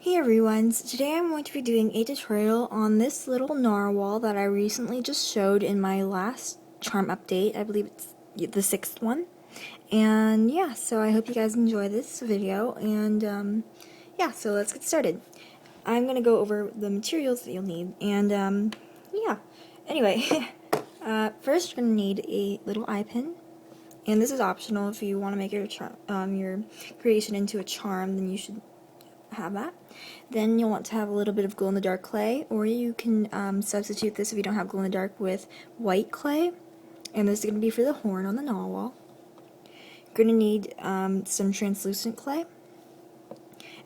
Hey everyone, so today I'm going to be doing a tutorial on this little narwhal that I recently just showed in my last charm update. I believe it's the 6th one. And yeah, so I hope you guys enjoy this video, and yeah, so let's get started. I'm going to go over the materials that you'll need, and yeah. Anyway, first you're going to need a little eye pin. And this is optional. If you want to make your creation into a charm, then you should have that. Then you'll want to have a little bit of glow-in-the-dark clay, or you can substitute this if you don't have glow-in-the-dark with white clay. And this is going to be for the horn on the narwhal. You're going to need some translucent clay,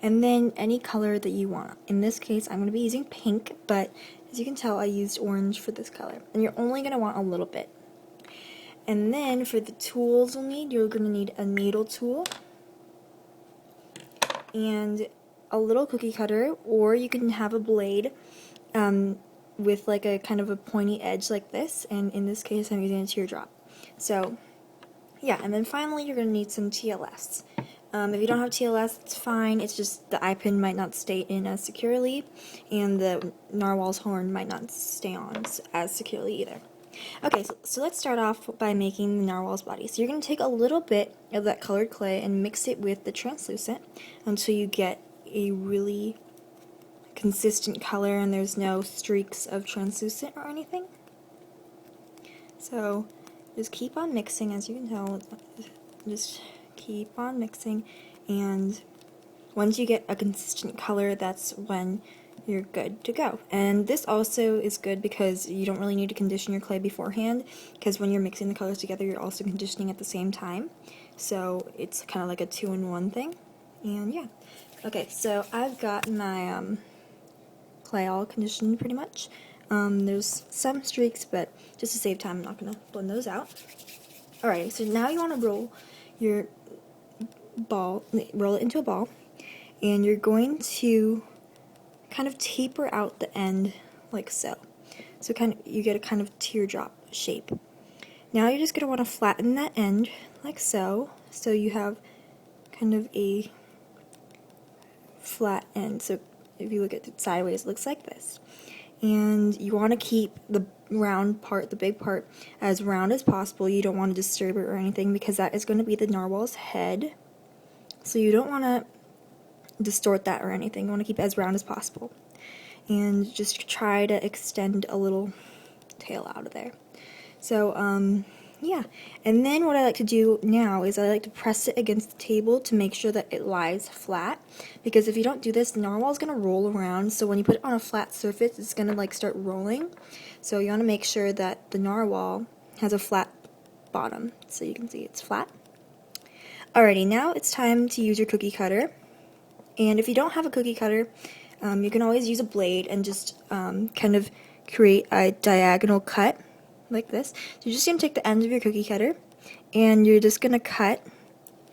and then any color that you want. In this case, I'm going to be using pink, but as you can tell, I used orange for this color. And you're only going to want a little bit. And then for the tools you're going to need a needle tool and a little cookie cutter, or you can have a blade with like a kind of a pointy edge like this, and in this case I'm using a teardrop. So yeah, and then finally you're going to need some TLS. If you don't have TLS, it's fine, it's just the eye pin might not stay in as securely, and the narwhal's horn might not stay on as securely either. Okay, so let's start off by making the narwhal's body. So you're going to take a little bit of that colored clay and mix it with the translucent until you get a really consistent color and there's no streaks of translucent or anything. So just keep on mixing, as you can tell, just keep on mixing, and once you get a consistent color, that's when you're good to go. And this also is good because you don't really need to condition your clay beforehand, because when you're mixing the colors together you're also conditioning at the same time, so it's kind of like a 2-in-1 thing. And yeah, okay, so I've got my clay all conditioned pretty much. There's some streaks, but just to save time I'm not going to blend those out. Alright, so now you want to roll your ball, roll it into a ball, and you're going to kind of taper out the end like so. So you get a kind of teardrop shape. Now you're just going to want to flatten that end like so, so you have kind of a flat end. So if you look at it sideways, it looks like this. And you want to keep the round part, the big part, as round as possible. You don't want to disturb it or anything, because that is going to be the narwhal's head. So you don't want to distort that or anything. You want to keep it as round as possible. And just try to extend a little tail out of there. So, yeah. And then what I like to do now is I like to press it against the table to make sure that it lies flat. Because if you don't do this, the narwhal is going to roll around. So when you put it on a flat surface, it's going to like start rolling. So you want to make sure that the narwhal has a flat bottom. So you can see it's flat. Alrighty, now it's time to use your cookie cutter. And if you don't have a cookie cutter, you can always use a blade and just kind of create a diagonal cut like this. So you're just going to take the end of your cookie cutter and you're just going to cut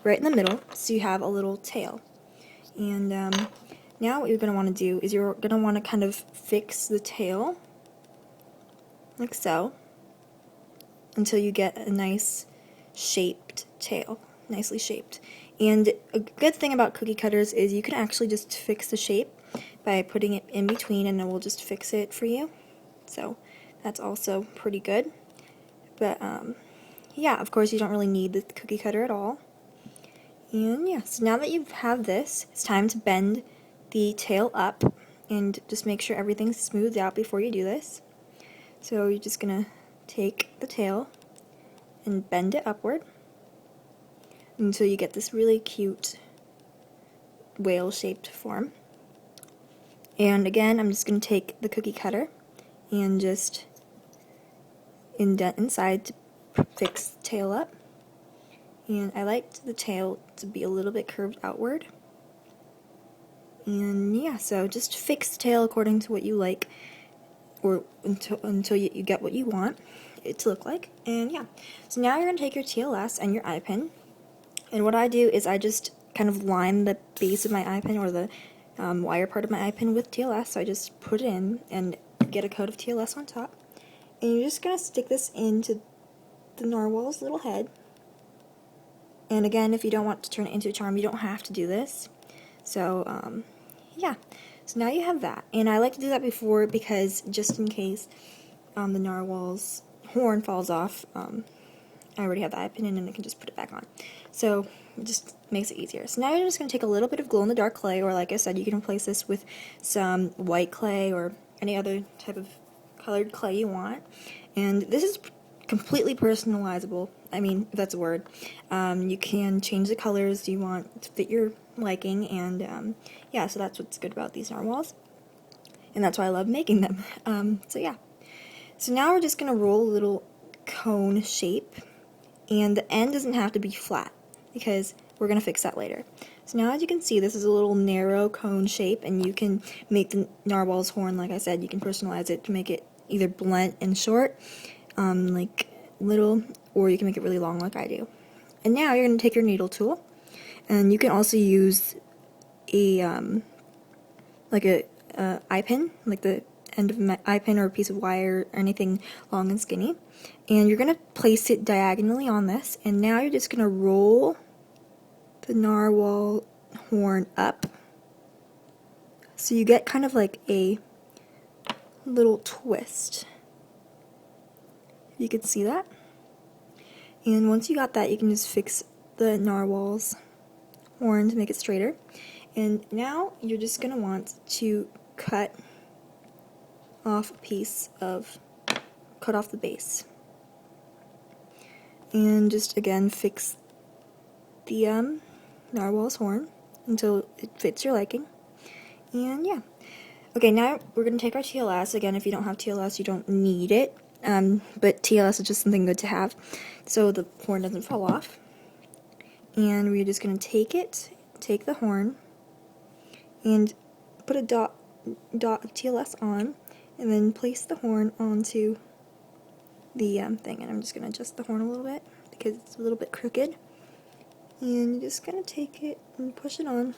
right in the middle so you have a little tail. And now what you're going to want to do is you're going to want to kind of fix the tail like so until you get a nice shaped tail, nicely shaped. And a good thing about cookie cutters is you can actually just fix the shape by putting it in between, and it will just fix it for you. So that's also pretty good. But yeah, of course you don't really need the cookie cutter at all. And yeah, so now that you have this, it's time to bend the tail up, and just make sure everything's smoothed out before you do this. So you're just gonna take the tail and bend it upward until you get this really cute whale-shaped form. And again, I'm just going to take the cookie cutter and just indent inside to fix the tail up. And I like the tail to be a little bit curved outward. And yeah, so just fix the tail according to what you like, or until you get what you want it to look like. And yeah, so now you're going to take your TLS and your eye pin. And what I do is I just kind of line the base of my eye pin, or the wire part of my eye pin, with TLS. So I just put it in and get a coat of TLS on top. And you're just going to stick this into the narwhal's little head. And again, if you don't want to turn it into a charm, you don't have to do this. So, yeah, so now you have that. And I like to do that before because just in case the narwhal's horn falls off, I already have the eye pin in and I can just put it back on. So it just makes it easier. So now you're just going to take a little bit of glow-in-the-dark clay, or like I said, you can replace this with some white clay or any other type of colored clay you want. And this is completely personalizable. I mean, if that's a word. You can change the colors you want to fit your liking, and yeah, so that's what's good about these narwhals. And that's why I love making them. So yeah. So now we're just going to roll a little cone shape. And the end doesn't have to be flat because we're going to fix that later. So now as you can see, this is a little narrow cone shape, and you can make the narwhal's horn, like I said, you can personalize it to make it either blunt and short, like little, or you can make it really long like I do. And now you're going to take your needle tool, and you can also use a like a eye pin, like the end of an eye pin or a piece of wire or anything long and skinny, and you're going to place it diagonally on this, and now you're just going to roll the narwhal horn up so you get kind of like a little twist. You can see that, and once you got that, you can just fix the narwhal's horn to make it straighter. And now you're just going to want to cut off the base, and just again fix the narwhal's horn until it fits your liking. And yeah, okay, now we're going to take our TLS. Again, if you don't have TLS, you don't need it, but TLS is just something good to have so the horn doesn't fall off. And we're just going to take the horn and put a dot of TLS on, and then place the horn onto the thing. And I'm just going to adjust the horn a little bit because it's a little bit crooked. And you're just going to take it and push it on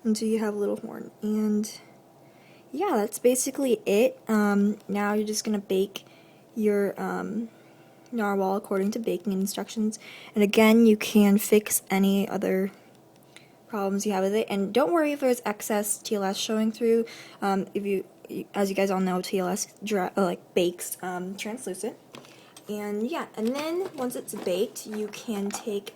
until you have a little horn. And yeah, that's basically it. Now you're just going to bake your narwhal according to baking instructions. And again, you can fix any other problems you have with it, and don't worry if there's excess TLS showing through. As you guys all know, TLS bakes translucent. And yeah, and then once it's baked, you can take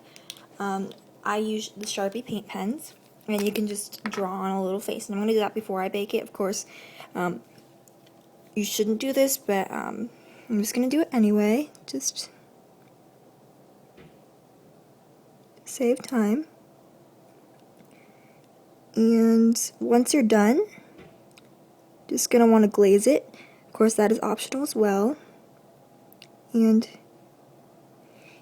I use the Sharpie paint pens, and you can just draw on a little face. And I'm going to do that before I bake it. Of course, you shouldn't do this, but I'm just going to do it anyway, just save time. And once you're done, just going to want to glaze it. Of course, that is optional as well. And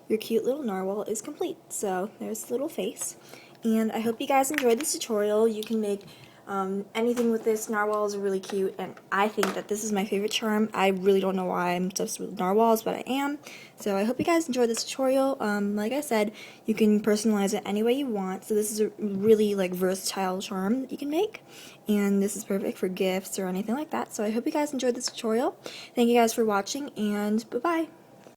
your cute little narwhal is complete. So there's the little face. And I hope you guys enjoyed this tutorial. You can make anything with this. Narwhals are really cute, and I think that this is my favorite charm. I really don't know why I'm obsessed with narwhals, but I am. So I hope you guys enjoyed this tutorial. Like I said, you can personalize it any way you want. So this is a really versatile charm that you can make, and this is perfect for gifts or anything like that. So I hope you guys enjoyed this tutorial. Thank you guys for watching, and bye-bye.